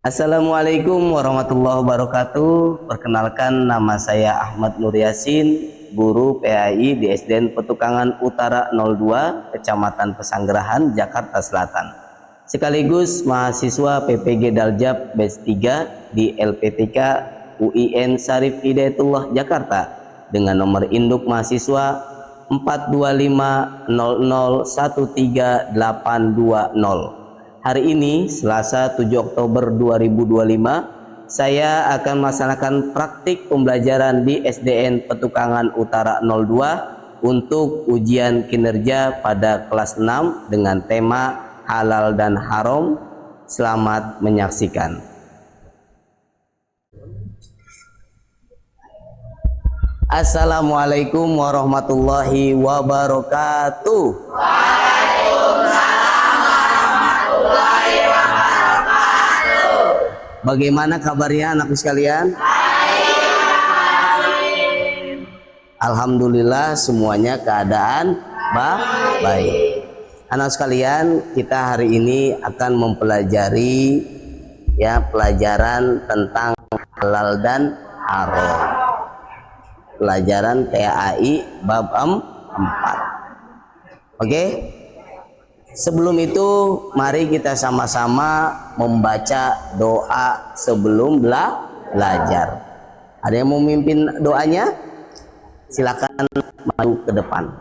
Assalamualaikum warahmatullahi wabarakatuh. Perkenalkan, nama saya Ahmad Nur Yasin, guru PAI di SDN Petukangan Utara 02, Kecamatan Pesanggerahan, Jakarta Selatan. Sekaligus mahasiswa PPG Daljab Batch 3 di LPTK UIN Syarif Hidayatullah Jakarta dengan nomor induk mahasiswa 42500138220. Hari ini Selasa 7 Oktober 2025, saya akan melaksanakan praktik pembelajaran di SDN Petukangan Utara 02 untuk ujian kinerja pada kelas 6 dengan tema halal dan haram. Selamat menyaksikan. Assalamualaikum warahmatullahi wabarakatuh. Bagaimana kabarnya anakku sekalian? Alhamdulillah semuanya keadaan baik. Anak sekalian, kita hari ini akan mempelajari pelajaran tentang halal dan haram. Pelajaran PAI bab 4. Oke? Sebelum itu, mari kita sama-sama membaca doa sebelum belajar. Ada yang mau memimpin doanya? Silakan maju ke depan.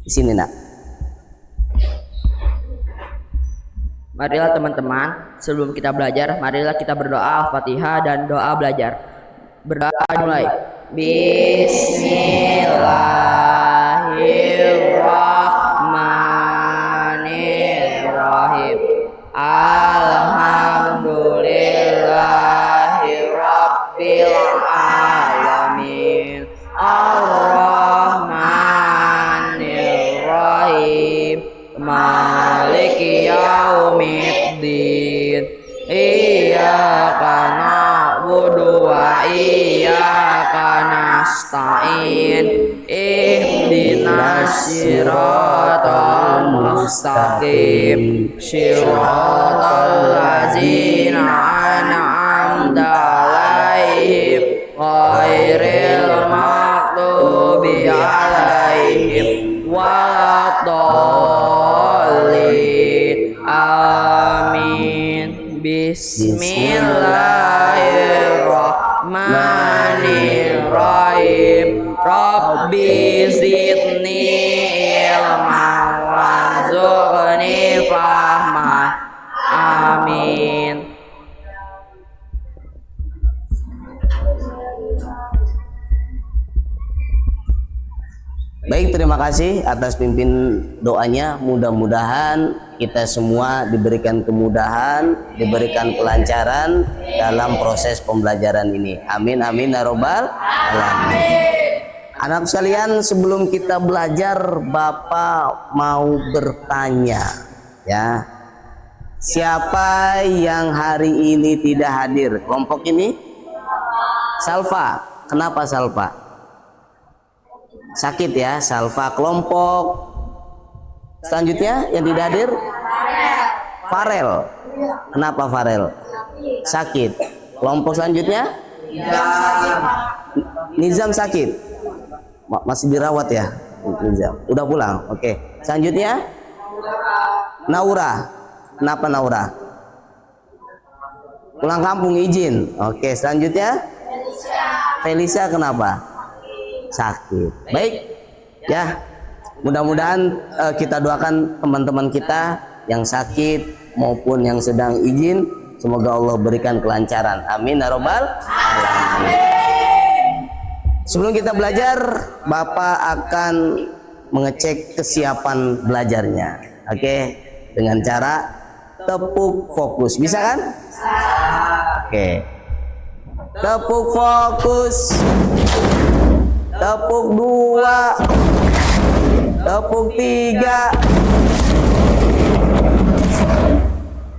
Di sini, Nak. Marilah teman-teman, sebelum kita belajar, marilah kita berdoa Al-Fatihah dan doa belajar. Berdoa mulai. Bismillahirrahmanirrahim. Alhamdulillahirabbil alamin. Ar-Rahmanirrahim. Maliki yaumiddin. Iyyaka na'budu wa iyyaka nasta'in. Ihdinas siratal mustaqim. Siratal ladzina an'amta 'alaihim ghairil maghdubi 'alaihim waladdallin. Amin. Bismillahirrahmanirrahim. Rabbi zidni ilman warzuqni fahman. Amin. Baik, terima kasih atas pimpin doanya. Mudah-mudahan kita semua diberikan kemudahan, diberikan kelancaran dalam proses pembelajaran ini. Amin, amin, ya robbal alamin. Anak sekalian, sebelum kita belajar, Bapak mau bertanya, ya. Siapa yang hari ini tidak hadir? Kelompok ini? Salva. Kenapa Salva? Sakit ya, Salva. Kelompok selanjutnya yang tidak hadir? Farel. Kenapa Farel? Sakit. Kelompok selanjutnya? Nizam sakit. Masih dirawat ya, Nizam. Udah pulang. Oke. Selanjutnya? Naura. Kenapa Naura? Pulang kampung izin. Oke. Selanjutnya? Felisa. Kenapa? Sakit. Baik ya, mudah-mudahan kita doakan teman-teman kita yang sakit maupun yang sedang izin, semoga Allah berikan kelancaran. Amin ya robbal alamin. Sebelum kita belajar, Bapak akan mengecek kesiapan belajarnya. Oke, dengan cara tepuk fokus. Bisa kan? Oke. Tepuk fokus. Tepuk 2, tepuk 3.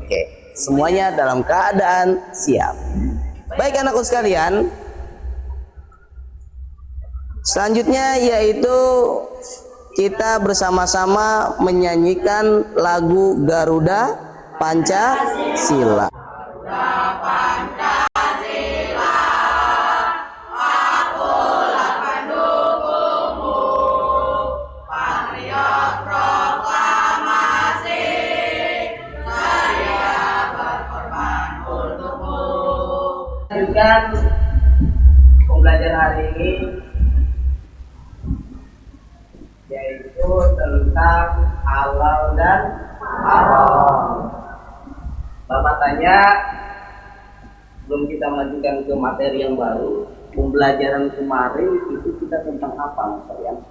Oke, semuanya dalam keadaan siap. Baik anakku sekalian, Selanjutnya yaitu kita bersama-sama menyanyikan lagu Garuda Pancasila. Lanjutkan pembelajaran hari ini yaitu tentang halal dan haram. Bapak tanya, sebelum kita melanjutkan ke materi yang baru, pembelajaran kemarin itu kita tentang apa, Mas Aryan?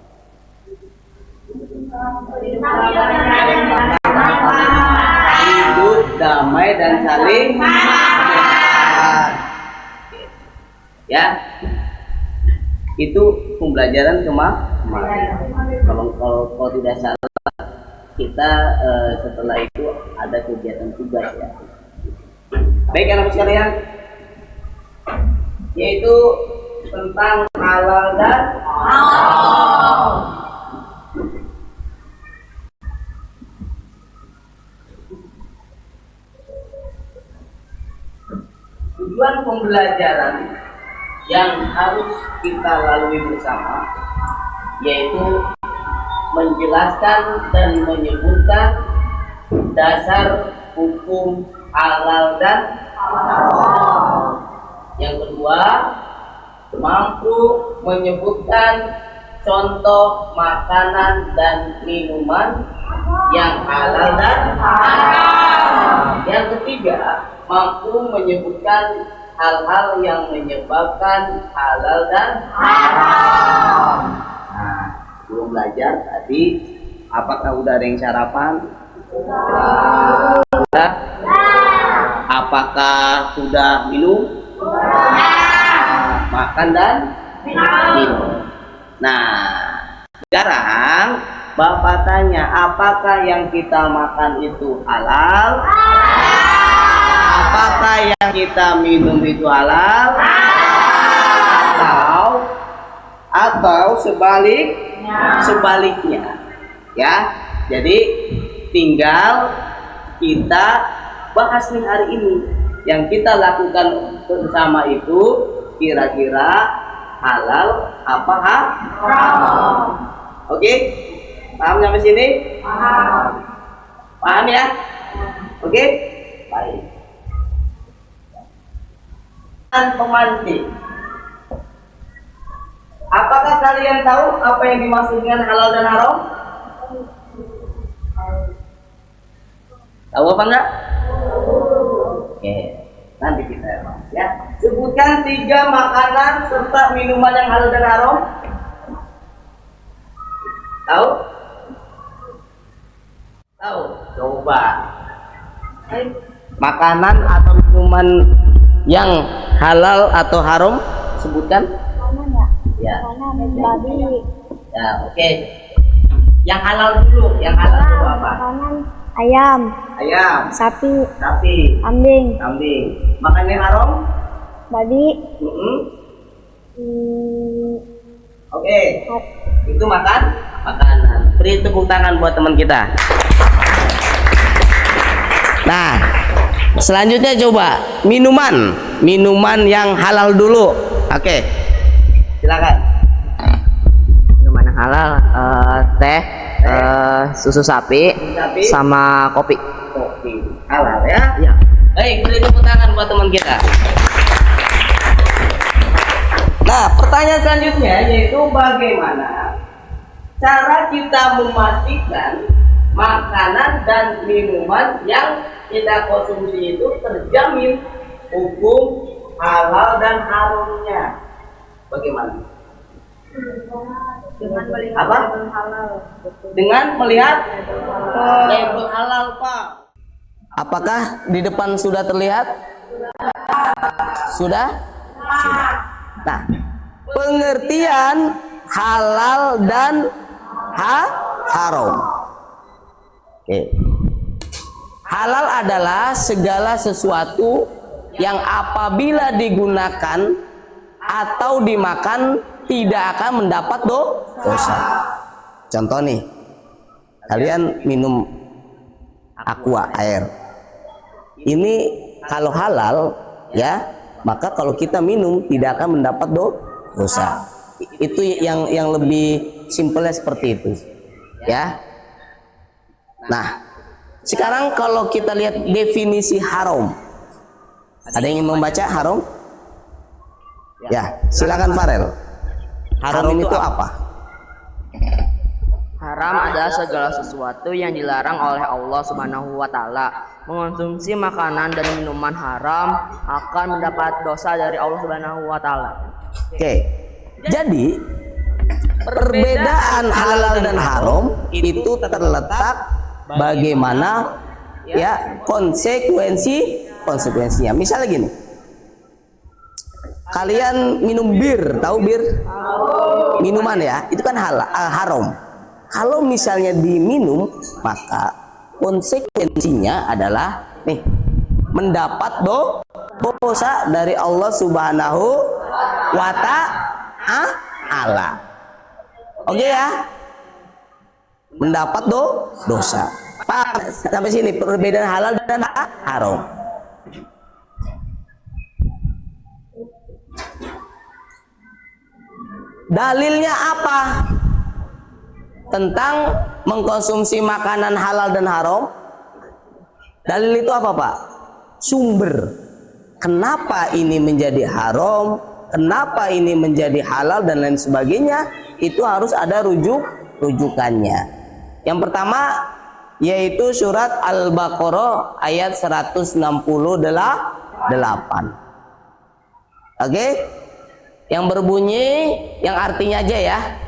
Hidup damai dan saling menyenangkan. Ya, itu pembelajaran kemarin. Kalau tidak salah, kita setelah itu ada kegiatan tugas ya. Baik anak sekalian, yaitu tentang halal dan haram. Tujuan pembelajaran yang harus kita lalui bersama yaitu menjelaskan dan menyebutkan dasar hukum halal dan haram. Yang kedua, mampu menyebutkan contoh makanan dan minuman yang halal dan haram. Yang ketiga, mampu menyebutkan hal-hal yang menyebabkan halal dan haram. Nah, belum belajar tadi, apakah udah ada yang sarapan? Sudah. Apakah sudah minum? Makan dan minum. Nah, sekarang Bapak tanya, apakah yang kita makan itu halal? Apakah yang kita minum itu halal? Atau sebaliknya? Ya, jadi tinggal kita bahas nih hari ini. Yang kita lakukan bersama itu kira-kira halal apa haram? Oke, paham sampai sini? Paham ya? Oke, baik. Pemancing. Apakah kalian tahu apa yang dimaksud dengan halal dan haram? Tahu apa enggak? Oke, nanti kita bahas ya. Sebutkan 3 makanan serta minuman yang halal dan haram. Tahu? Tahu? Coba. Makanan atau minuman yang halal atau haram sebutkan. Ya. Babi. Ya, oke. Yang halal dulu, apa? Makanan ayam, sapi, kambing, Makan yang haram? babi, Oke. Itu makanan. Beri tepuk tangan buat teman kita. Nah, selanjutnya coba minuman yang halal dulu. Oke, silakan. Minuman yang halal, teh, susu sapi, sama kopi. Kopi halal ya? Ya. Baik, beri tepuk tangan buat teman kita. Nah, pertanyaan selanjutnya yaitu bagaimana cara kita memastikan makanan dan minuman yang kita konsumsi itu terjamin hukum halal dan haramnya. Bagaimana? Dengan melihat label halal, Pak. Apakah di depan sudah terlihat? Sudah? Nah, pengertian halal dan haram. Oke. Halal adalah segala sesuatu yang apabila digunakan atau dimakan tidak akan mendapat dosa. Contoh nih, kalian minum aqua, air. Ini kalau halal ya, maka kalau kita minum tidak akan mendapat dosa. Itu yang lebih simpelnya seperti itu ya. Nah, sekarang kalau kita lihat definisi haram, ada yang ingin membaca haram? Ya, silakan Farel. Haram itu apa? Haram adalah segala sesuatu yang dilarang oleh Allah Subhanahu wa taala. Mengonsumsi makanan dan minuman haram akan mendapat dosa dari Allah Subhanahu wa taala. Oke. Jadi perbedaan halal dan haram itu terletak bagaimana ya konsekuensinya. Misalnya gini. Kalian minum bir, tahu bir? Minuman ya, itu kan haram. Kalau misalnya diminum, maka konsekuensinya adalah nih, mendapat dosa dari Allah Subhanahu wa taala. Oke ya? Mendapat dosa. Pak, sampai sini perbedaan halal dan haram. Dalilnya apa tentang mengkonsumsi makanan halal dan haram? Dalil itu apa, Pak? Sumber. Kenapa ini menjadi haram? Kenapa ini menjadi halal dan lain sebagainya? Itu harus ada rujukannya. Yang pertama yaitu surat Al-Baqarah ayat 168. Oke? Yang berbunyi, yang artinya aja ya,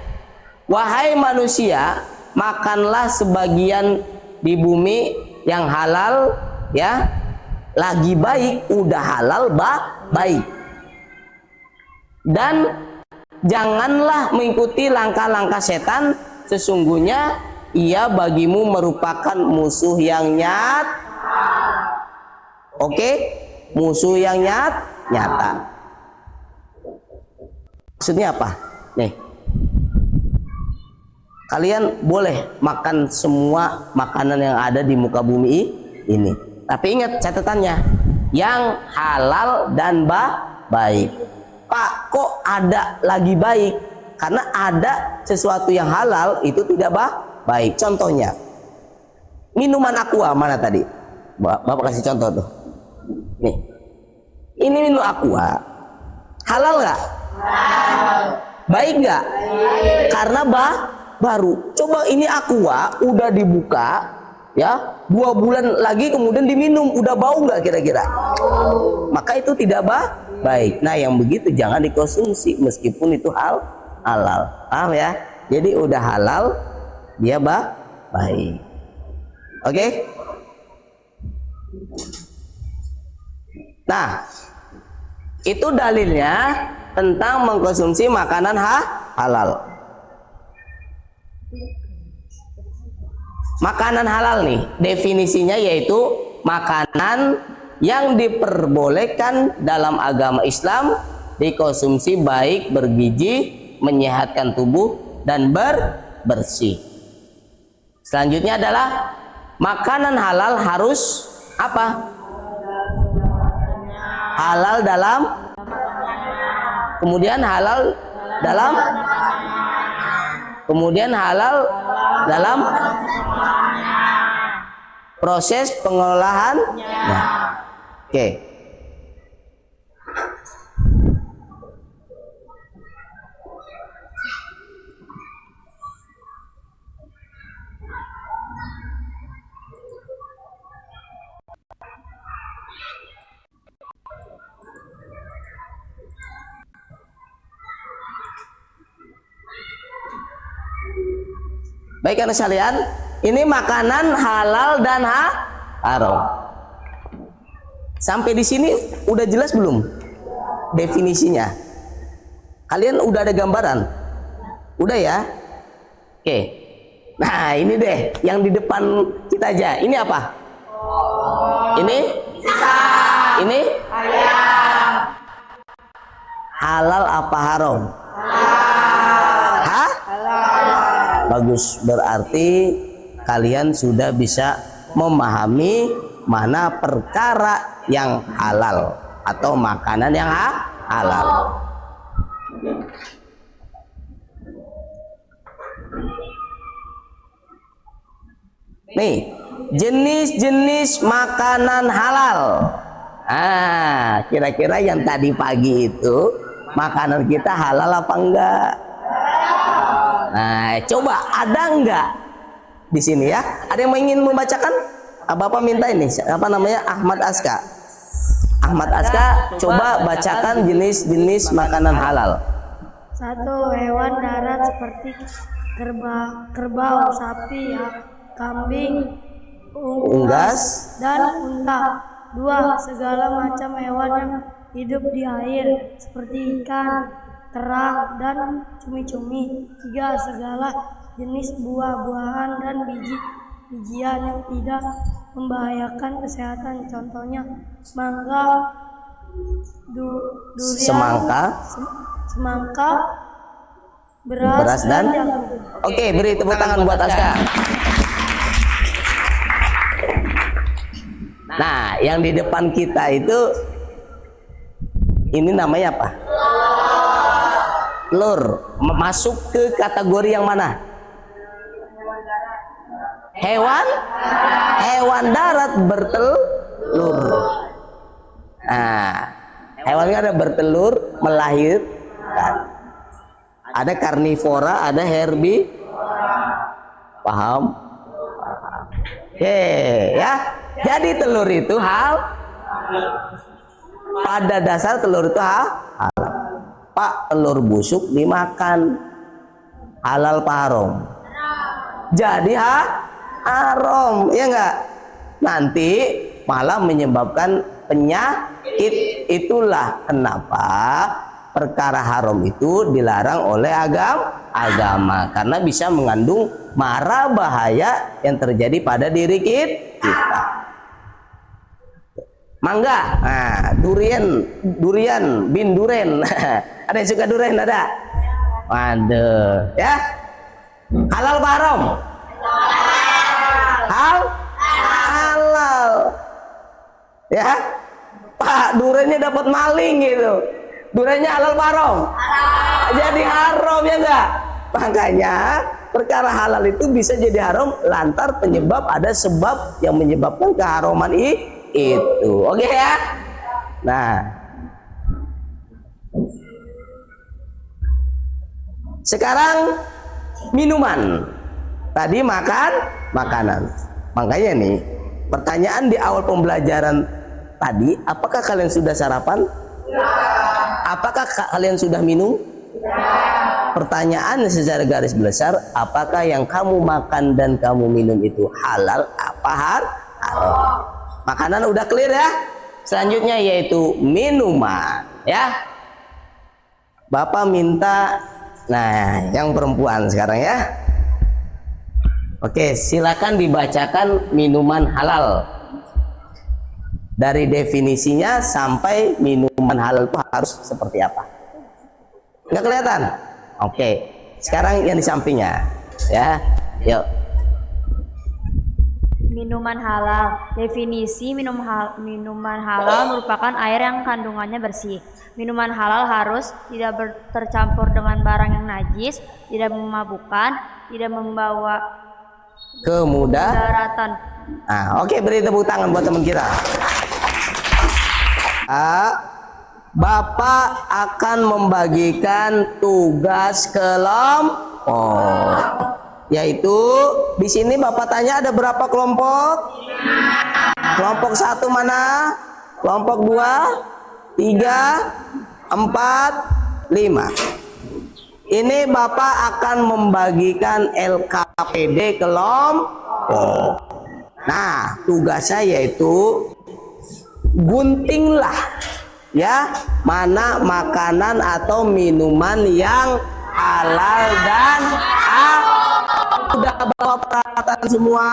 wahai manusia, makanlah sebagian di bumi yang halal ya, lagi baik, udah halal baik, dan janganlah mengikuti langkah-langkah setan, sesungguhnya ia bagimu merupakan musuh yang Oke, musuh yang nyata. Maksudnya apa? Nih, kalian boleh makan semua makanan yang ada di muka bumi ini, tapi ingat catatannya, yang halal dan baik. Pak, kok ada lagi baik? Karena ada sesuatu yang halal itu tidak baik. Contohnya, minuman aqua mana tadi? Bapak kasih contoh tuh. Nih, ini minum aqua, halal nggak? Baik nggak? Karena baru. Coba ini aqua udah dibuka ya, 2 bulan lagi kemudian diminum, udah bau nggak kira-kira? Maka itu tidak baik. Nah, yang begitu jangan dikonsumsi meskipun itu halal. Paham ya? Jadi udah halal dia baik. Oke? Nah, itu dalilnya tentang mengkonsumsi makanan halal. Makanan halal nih, definisinya yaitu makanan yang diperbolehkan dalam agama Islam, dikonsumsi baik, bergizi, menyehatkan tubuh dan bersih. Selanjutnya adalah makanan halal harus apa? Halal dalam, kemudian halal dalam, kemudian halal dalam proses pengolahan. Nah, oke. Baik anak sekalian, ini makanan halal dan haram. Sampai di sini udah jelas belum definisinya? Kalian udah ada gambaran? Udah ya? Oke. Nah, ini deh yang di depan kita aja. Ini apa? Ini? Ini? Halal apa haram? Bagus, berarti kalian sudah bisa memahami mana perkara yang halal atau makanan yang halal. Nih, jenis-jenis makanan halal. Kira-kira yang tadi pagi itu makanan kita halal apa enggak? Nah, coba ada enggak di sini ya? Ada yang ingin membacakan? Bapak minta ini, apa namanya? Ahmad Aska. Ahmad Aska, coba bacakan jenis-jenis makanan halal. 1. Hewan darat seperti kerbau, sapi, kambing, unggas, dan unta. 2. Segala macam hewan yang hidup di air seperti ikan, kerang, dan cumi-cumi. 3. Segala jenis buah-buahan dan biji-bijian yang tidak membahayakan kesehatan, contohnya mangga, durian, semangka, beras dan jagung. Oke, beri tepuk tangan buat Aska. Nah, yang di depan kita itu ini namanya apa? Telur. Masuk ke kategori yang mana? Hewan darat bertelur. Nah, hewannya ada bertelur, melahirkan. Ada karnivora, ada paham? Oke, ya. Jadi telur itu pada dasar telur itu halal. Pak, telur busuk dimakan halal apa haram? Jadi haram, ya enggak? Nanti malah menyebabkan penyakit. Itulah kenapa perkara haram itu dilarang oleh agama, karena bisa mengandung mara bahaya yang terjadi pada diri kita. Mangga, durian, bin duren. Ada yang suka durian? Ada? Waduh, ya. Halal apa haram? Halal. Ya. Pak, duriannya dapat maling gitu. Duriannya halal apa haram? Jadi haram, ya enggak? Makanya perkara halal itu bisa jadi haram lantar penyebab, ada sebab yang menyebabkan keharaman itu. Oke ya. Nah, sekarang minuman. Tadi makanan. Makanya nih, pertanyaan di awal pembelajaran tadi, apakah kalian sudah sarapan? Apakah kalian sudah minum? Pertanyaan secara garis besar, apakah yang kamu makan dan kamu minum itu halal apa haram? Makanan udah clear ya. Selanjutnya yaitu minuman, ya. Bapak minta, nah, yang perempuan sekarang ya. Oke, silakan dibacakan minuman halal. Dari definisinya sampai minuman halal itu harus seperti apa? Nggak kelihatan? Oke, sekarang yang di sampingnya, ya. Yuk. Minuman halal. Definisi minuman halal merupakan air yang kandungannya bersih. Minuman halal harus tidak tercampur dengan barang yang najis, tidak memabukkan, tidak membawa kemudaratan. Nah, oke, beri tepuk tangan buat teman kita. Bapak akan membagikan tugas kelompok. Yaitu di sini Bapak tanya ada berapa kelompok? Kelompok 1 mana? Kelompok 2, 3, 4, 5. Ini Bapak akan membagikan LKPD kelompok. Nah, tugas saya yaitu guntinglah ya mana makanan atau minuman yang halal dan udah bawa peralatan semua.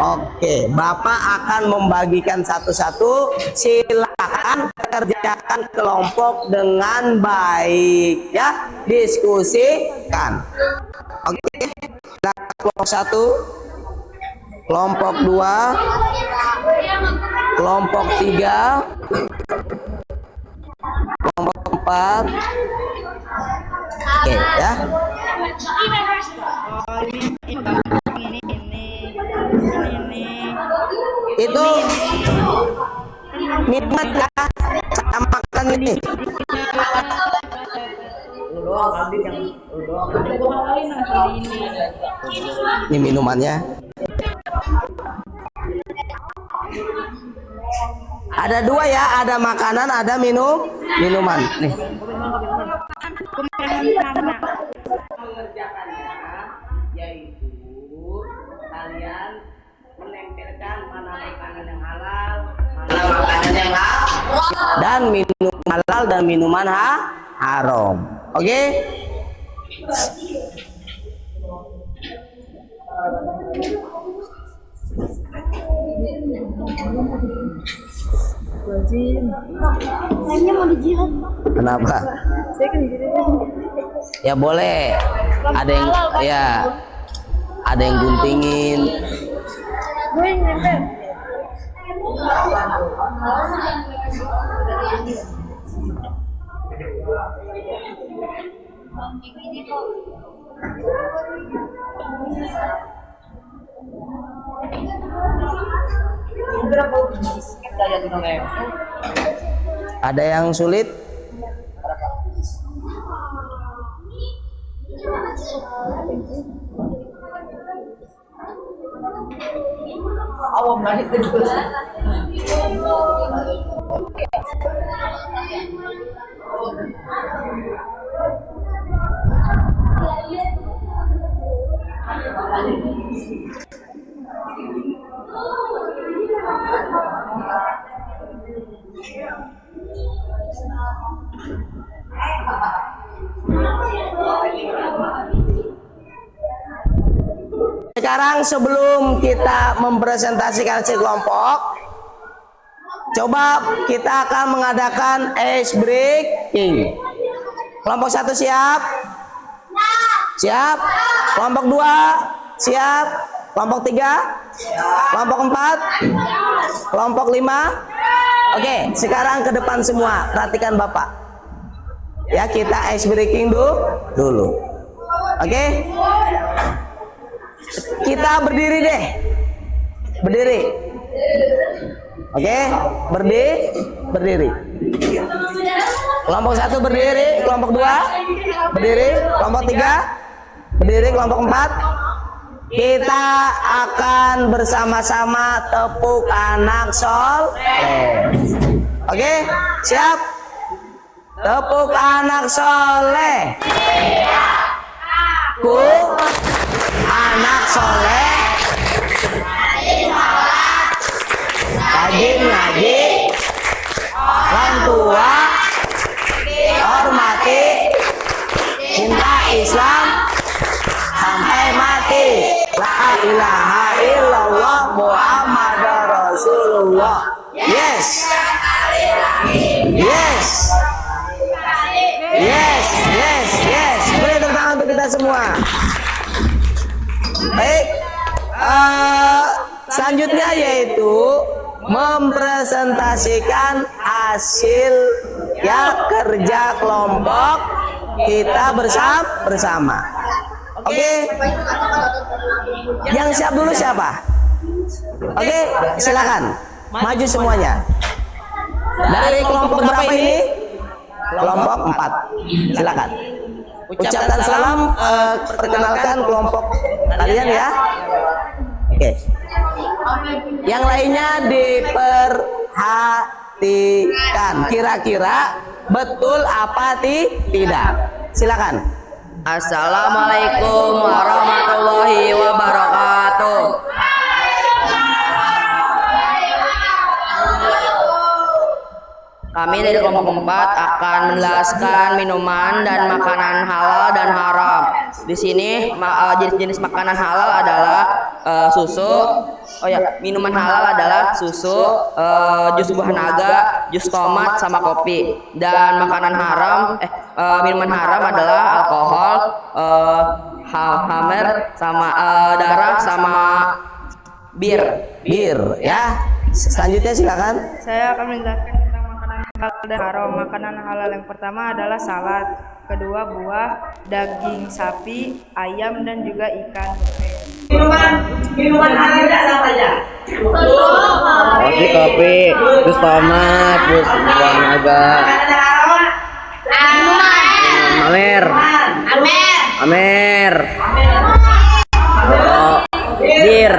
Oke, Bapak akan membagikan satu-satu. Silakan kerjakan kelompok dengan baik ya, diskusikan. Oke. Nah, kelompok 1, kelompok 2, kelompok 3, kelompok 4. Oke ya. Itu minuman ya, saya makan ini. Ini minumannya. Ada 2 ya, ada makanan, ada minuman. Nih. Yaitu kalian menempelkan mana makanan yang halal, mana makanan yang haram, dan minum halal dan minuman haram. Oke? Kayaknya mau dijilat. Kenapa? Ya boleh. Ada yang ya, ada yang guntingin. Gue yang nempel. Ada yang sulit? Sekarang sebelum kita mempresentasikan si kelompok, coba kita akan mengadakan ice breaking. Kelompok 1 siap? Siap? Kelompok 2 siap? Kelompok 3? Kelompok 4? Kelompok 5? Oke, sekarang ke depan semua, perhatikan Bapak. Ya, kita ice breaking dulu. Oke? Kita berdiri deh. Berdiri. Oke, berdiri. Kelompok 1 berdiri, kelompok 2 berdiri, kelompok 3 berdiri, kelompok 4. Kita akan bersama-sama tepuk anak soleh. Oke, siap? Tepuk anak soleh. Ku anak soleh, rajin ngaji, orang tua, hormati, cinta Islam sampai mati. La ilaha illallah Muhammadar Rasulullah. Yes. Yes. Yes, yes, yes. Beri tepuk tangan untuk kita semua. Baik, selanjutnya yaitu mempresentasikan hasil ya kerja kelompok kita bersama. Oke, yang siap dulu siapa? Oke, silakan maju semuanya. Dari kelompok berapa ini? Kelompok 4. Silakan. Ucapkan salam, perkenalkan kelompok kalian ya. Oke. Yang lainnya diperhatikan. Kira-kira betul apa tidak? Silakan. Assalamualaikum warahmatullahi wabarakatuh. Kami dari kelompok 4 akan menjelaskan minuman dan makanan halal dan haram. Di sini jenis-jenis makanan halal adalah susu. Oh ya, minuman halal adalah susu, jus buah naga, jus tomat sama kopi. Dan makanan haram, minuman haram adalah alkohol, hammer sama darah sama bir. Ya. Selanjutnya silakan. Saya akan menjelaskan tentang makanan halal dan haram. Makanan halal yang pertama adalah salad, kedua buah, daging sapi, ayam dan juga ikan. Minuman halalnya apa aja? Kopi, terus tomat, terus buah naga. Amer. Bir.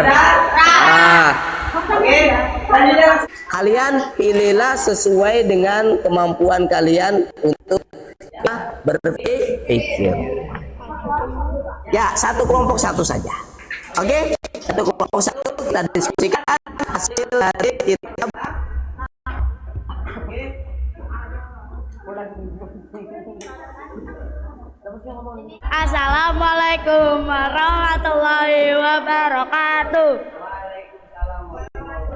Kalian pilihlah sesuai dengan kemampuan kalian untuk berpikir. Ya, satu kelompok satu saja. Oke, satu kelompok satu kita diskusikan hasil dari kita. Assalamualaikum warahmatullahi wabarakatuh.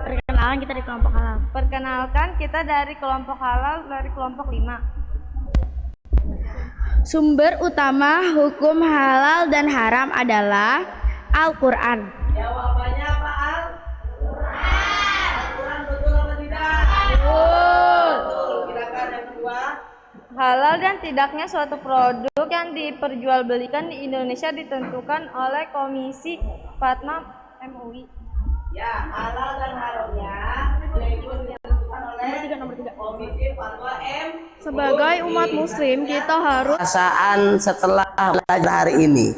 Perkenalkan kita di kelompok halal. Perkenalkan kita dari kelompok halal dari kelompok 5. Sumber utama hukum halal dan haram adalah Al-Quran. Jawabannya apa, Al? Al-Quran betul apa tidak? Betul. Silakan yang kedua. Halal dan tidaknya suatu produk yang diperjualbelikan di Indonesia ditentukan oleh Komisi Fatwa MUI. Ya, halal dan haramnya yaitu ditentukan oleh Komisi Fatwa MUI. Sebagai umat muslim kita harus Perasaan setelah belajar hari ini.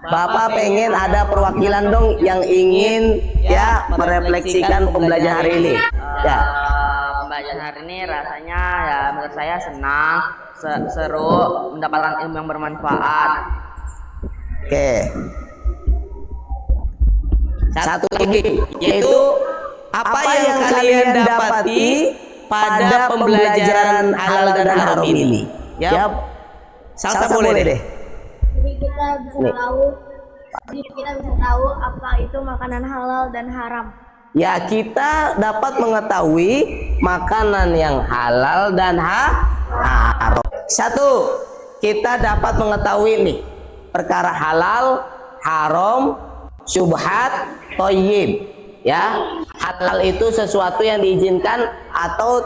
Bapak pengen ada perwakilan dong yang ingin ya merefleksikan pembelajaran hari ini. Ya. Pembelajaran hari ini rasanya ya menurut saya senang, seru, mendapatkan ilmu yang bermanfaat. Oke. Satu lagi yaitu apa yang kalian dapati pada pembelajaran halal dan haram ini? Ya. Salsa boleh deh. Jadi kita bisa tahu apa itu makanan halal dan haram. Ya, kita dapat mengetahui makanan yang halal dan haram. Satu, kita dapat mengetahui nih perkara halal, haram, syubhat, thayyib. Ya, halal itu sesuatu yang diizinkan atau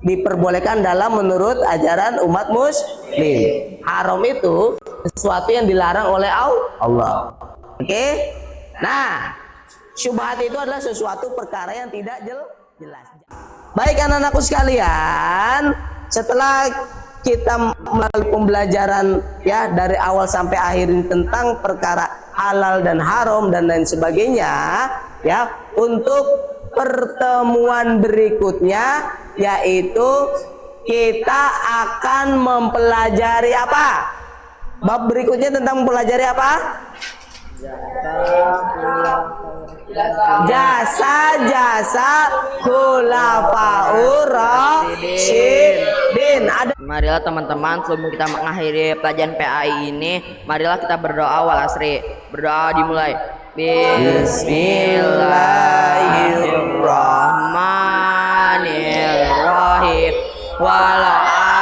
diperbolehkan dalam menurut ajaran umat muslim. Haram itu sesuatu yang dilarang oleh Allah. Oke? Nah, syubhat itu adalah sesuatu perkara yang tidak jelas. Baik anak-anakku sekalian, setelah kita melalui pembelajaran ya dari awal sampai akhir ini tentang perkara halal dan haram dan lain sebagainya, ya, untuk pertemuan berikutnya yaitu kita akan mempelajari apa? Bab berikutnya tentang mempelajari apa? Jasa khulafaur rasyidin. Marilah teman-teman, sebelum kita mengakhiri pelajaran PAI ini, marilah kita berdoa wal asri. Berdoa dimulai. Bismillahirrahmanirrahim. Wal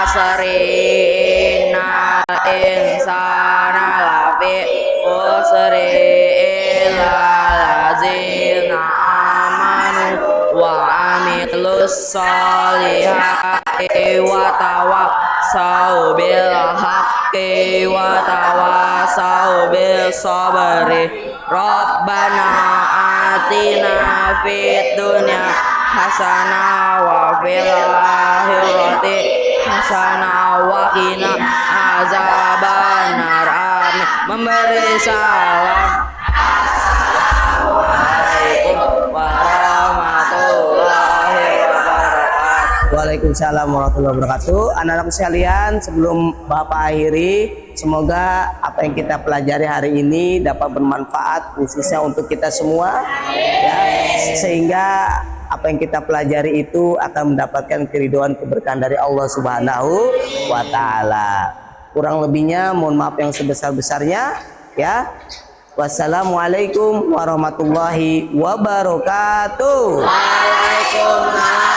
asri innal insana lafi khusri illa allazina amanu wa amilus solihati wa tawassau bil haqqi wa tawassau bis sabri. Rabbana atina fid dunya hasanah wa fil akhirati hasanah wa qina azabannar. Amin. Memberi salam. Assalamualaikum warahmatullahi wabarakatuh. Waalaikumsalam warahmatullahi wabarakatuh. Anak-anak sekalian, sebelum Bapak akhiri, semoga apa yang kita pelajari hari ini dapat bermanfaat khususnya untuk kita semua, ya, sehingga apa yang kita pelajari itu akan mendapatkan keridhaan keberkahan dari Allah Subhanahu wa taala. Kurang lebihnya mohon maaf yang sebesar-besarnya, ya. Wassalamualaikum warahmatullahi wabarakatuh. Waalaikumsalam.